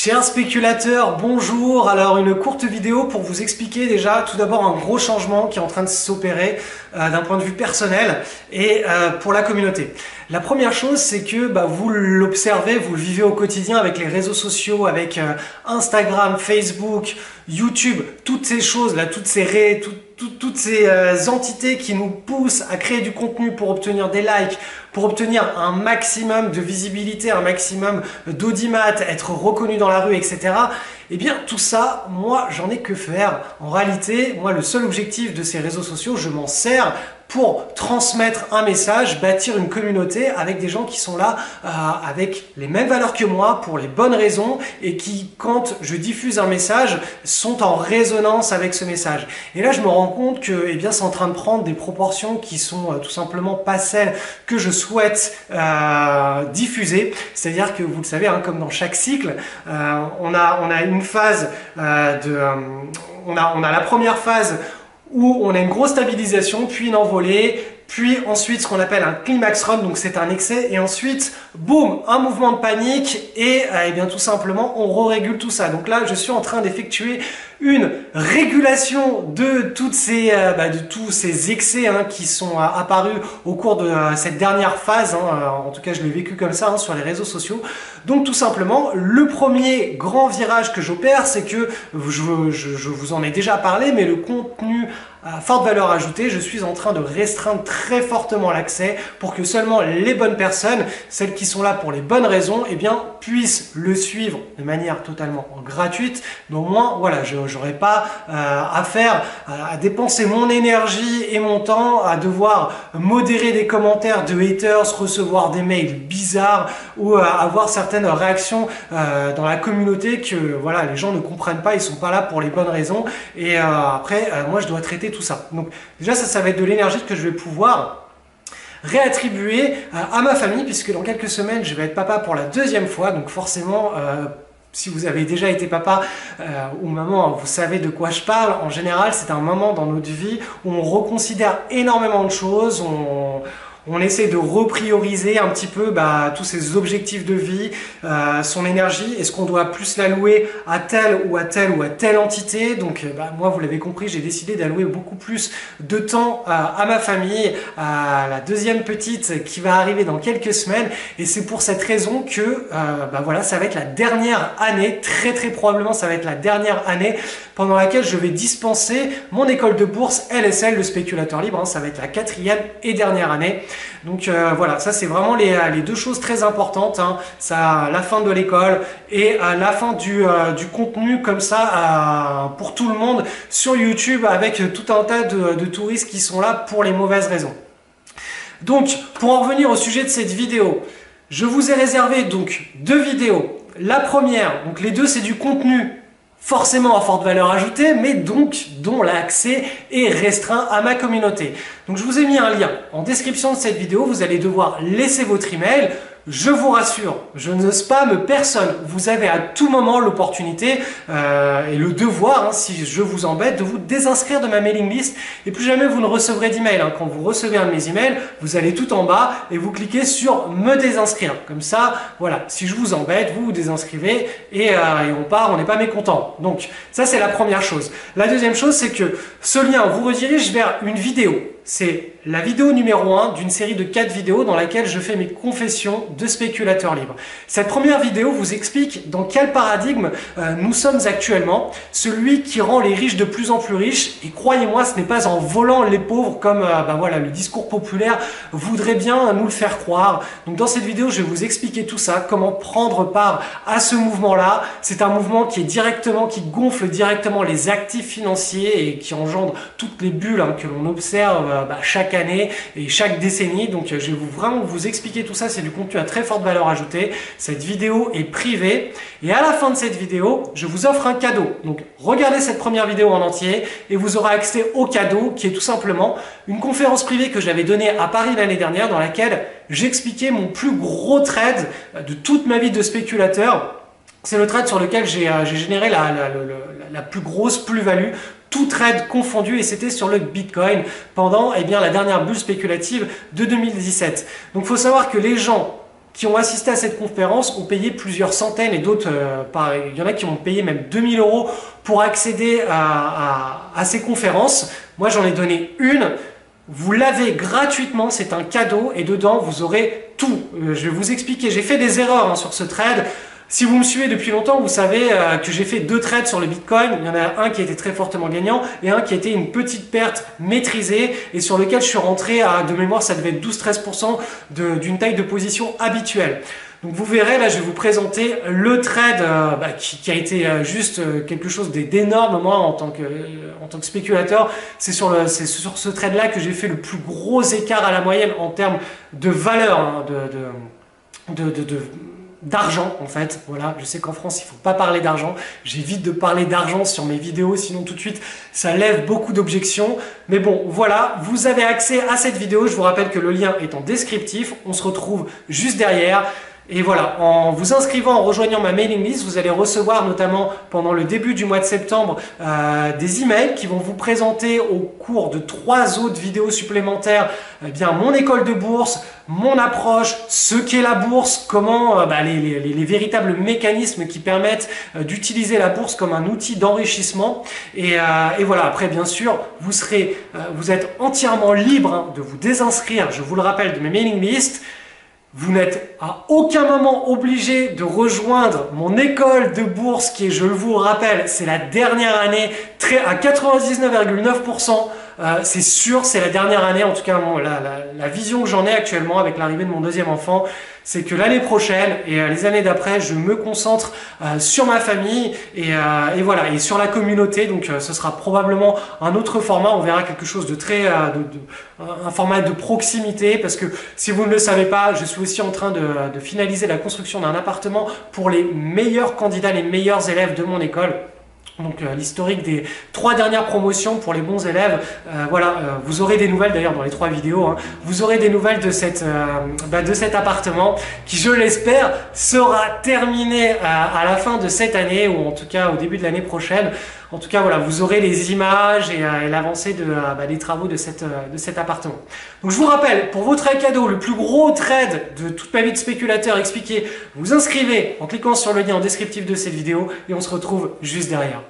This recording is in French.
Chers spéculateurs, bonjour. Alors une courte vidéo pour vous expliquer déjà tout d'abord un gros changement qui est en train de s'opérer d'un point de vue personnel et pour la communauté. La première chose, c'est que vous l'observez, vous le vivez au quotidien avec les réseaux sociaux, avec Instagram, Facebook, YouTube, toutes ces choses-là, toutes ces entités qui nous poussent à créer du contenu pour obtenir des likes, pour obtenir un maximum de visibilité, un maximum d'audimat, être reconnu dans la rue, etc. Eh bien, tout ça, moi, j'en ai que faire. En réalité, moi, le seul objectif de ces réseaux sociaux, je m'en sers pour transmettre un message, bâtir une communauté avec des gens qui sont là avec les mêmes valeurs que moi, pour les bonnes raisons, et qui, quand je diffuse un message, sont en résonance avec ce message. Et là, je me rends compte que c'est en train de prendre des proportions qui sont tout simplement pas celles que je souhaite diffuser. C'est-à-dire que, vous le savez, comme dans chaque cycle, on a une phase on a la première phase où on a une grosse stabilisation, puis une envolée, puis ensuite ce qu'on appelle un climax run, donc c'est un excès, et ensuite, boum, un mouvement de panique, et tout simplement, on régule tout ça. Donc là, je suis en train d'effectuer une régulation de tous ces excès qui sont apparus au cours de cette dernière phase, en tout cas je l'ai vécu comme ça sur les réseaux sociaux. Donc tout simplement, le premier grand virage que j'opère, c'est que, je vous en ai déjà parlé, mais le contenu à forte valeur ajoutée, je suis en train de restreindre très fortement l'accès pour que seulement les bonnes personnes, celles qui sont là pour les bonnes raisons, puissent le suivre de manière totalement gratuite. Donc moi, voilà, je n'aurai pas affaire à dépenser mon énergie et mon temps à devoir modérer des commentaires de haters, recevoir des mails bizarres ou avoir certaines réactions dans la communauté que voilà, les gens ne comprennent pas, ils sont pas là pour les bonnes raisons. Et après, moi, je dois traiter tout ça. Donc déjà, ça va être de l'énergie que je vais pouvoir réattribuer à ma famille, puisque dans quelques semaines, je vais être papa pour la deuxième fois. Donc forcément, si vous avez déjà été papa ou maman, vous savez de quoi je parle. En général, c'est un moment dans notre vie où on reconsidère énormément de choses, on essaie de reprioriser un petit peu tous ses objectifs de vie, son énergie. Est-ce qu'on doit plus l'allouer à telle ou à telle ou à telle entité? Donc moi, vous l'avez compris, j'ai décidé d'allouer beaucoup plus de temps à ma famille, à la deuxième petite qui va arriver dans quelques semaines. Et c'est pour cette raison que voilà, ça va être la dernière année, très probablement ça va être la dernière année pendant laquelle je vais dispenser mon école de bourse LSL, le spéculateur libre. Ça va être la 4e et dernière année. Donc voilà, ça c'est vraiment les deux choses très importantes, ça, la fin de l'école et la fin du contenu comme ça pour tout le monde sur YouTube, avec tout un tas de touristes qui sont là pour les mauvaises raisons. Donc pour en revenir au sujet de cette vidéo, je vous ai réservé donc 2 vidéos. La première, donc les deux c'est du contenu forcément à forte valeur ajoutée, mais donc dont l'accès est restreint à ma communauté. Donc je vous ai mis un lien en description de cette vidéo, vous allez devoir laisser votre email. Je vous rassure, je ne spamme personne. Vous avez à tout moment l'opportunité et le devoir, si je vous embête, de vous désinscrire de ma mailing list. Et plus jamais vous ne recevrez d'email. Quand vous recevez un de mes emails, vous allez tout en bas et vous cliquez sur me désinscrire. Comme ça, voilà, si je vous embête, vous vous désinscrivez et on part, on n'est pas mécontent. Donc ça, c'est la première chose. La deuxième chose, c'est que ce lien vous redirige vers une vidéo. C'est la vidéo numéro 1 d'une série de 4 vidéos dans laquelle je fais mes confessions de spéculateur libre. Cette première vidéo vous explique dans quel paradigme nous sommes actuellement, celui qui rend les riches de plus en plus riches. Et croyez-moi, ce n'est pas en volant les pauvres comme voilà, le discours populaire voudrait bien nous le faire croire. Donc dans cette vidéo, je vais vous expliquer tout ça, comment prendre part à ce mouvement-là. C'est un mouvement qui gonfle directement les actifs financiers et qui engendre toutes les bulles que l'on observe chaque année et chaque décennie. Donc je vais vraiment vous expliquer tout ça, c'est du contenu à très forte valeur ajoutée. Cette vidéo est privée et à la fin de cette vidéo, je vous offre un cadeau. Donc regardez cette première vidéo en entier et vous aurez accès au cadeau qui est tout simplement une conférence privée que j'avais donnée à Paris l'année dernière dans laquelle j'expliquais mon plus gros trade de toute ma vie de spéculateur. C'est le trade sur lequel j'ai généré la plus grosse plus-value, tout trade confondu, et c'était sur le Bitcoin pendant la dernière bulle spéculative de 2017. Donc il faut savoir que les gens qui ont assisté à cette conférence ont payé plusieurs centaines et d'autres, il y en a qui ont payé même 2000 € pour accéder à ces conférences. Moi, j'en ai donné une. Vous l'avez gratuitement, c'est un cadeau et dedans, vous aurez tout. Je vais vous expliquer, j'ai fait des erreurs sur ce trade. Si vous me suivez depuis longtemps, vous savez que j'ai fait 2 trades sur le Bitcoin. Il y en a un qui a été très fortement gagnant et un qui a été une petite perte maîtrisée et sur lequel je suis rentré à, de mémoire, ça devait être 12-13% d'une taille de position habituelle. Donc vous verrez, là je vais vous présenter le trade qui a été juste quelque chose d'énorme. Moi en tant que spéculateur, c'est sur ce trade là que j'ai fait le plus gros écart à la moyenne en termes de valeur, d'argent en fait. Voilà, je sais qu'en France il ne faut pas parler d'argent, j'évite de parler d'argent sur mes vidéos, sinon tout de suite ça lève beaucoup d'objections, mais bon voilà, vous avez accès à cette vidéo. Je vous rappelle que le lien est en descriptif, on se retrouve juste derrière. Et voilà, en vous inscrivant, en rejoignant ma mailing list, vous allez recevoir notamment pendant le début du mois de septembre des emails qui vont vous présenter au cours de 3 autres vidéos supplémentaires mon école de bourse, mon approche, ce qu'est la bourse, comment les véritables mécanismes qui permettent d'utiliser la bourse comme un outil d'enrichissement. Et voilà, après bien sûr, vous êtes entièrement libre de vous désinscrire, je vous le rappelle, de mes mailing lists. Vous n'êtes à aucun moment obligé de rejoindre mon école de bourse qui est, je vous le rappelle, c'est la dernière année, à 99,9%. C'est sûr, c'est la dernière année, en tout cas la vision que j'en ai actuellement avec l'arrivée de mon 2e enfant, c'est que l'année prochaine et les années d'après, je me concentre sur ma famille et voilà, et sur la communauté. Donc ce sera probablement un autre format, on verra quelque chose de très, un format de proximité, parce que si vous ne le savez pas, je suis aussi en train de finaliser la construction d'un appartement pour les meilleurs candidats, les meilleurs élèves de mon école. Donc l'historique des 3 dernières promotions pour les bons élèves, vous aurez des nouvelles d'ailleurs dans les 3 vidéos, vous aurez des nouvelles de cet appartement qui, je l'espère, sera terminé à la fin de cette année ou en tout cas au début de l'année prochaine. En tout cas, voilà, vous aurez les images et l'avancée des travaux de cet appartement. Donc je vous rappelle, pour votre cadeau, le plus gros trade de toute ma vie de spéculateur expliqué, vous inscrivez en cliquant sur le lien en descriptif de cette vidéo et on se retrouve juste derrière.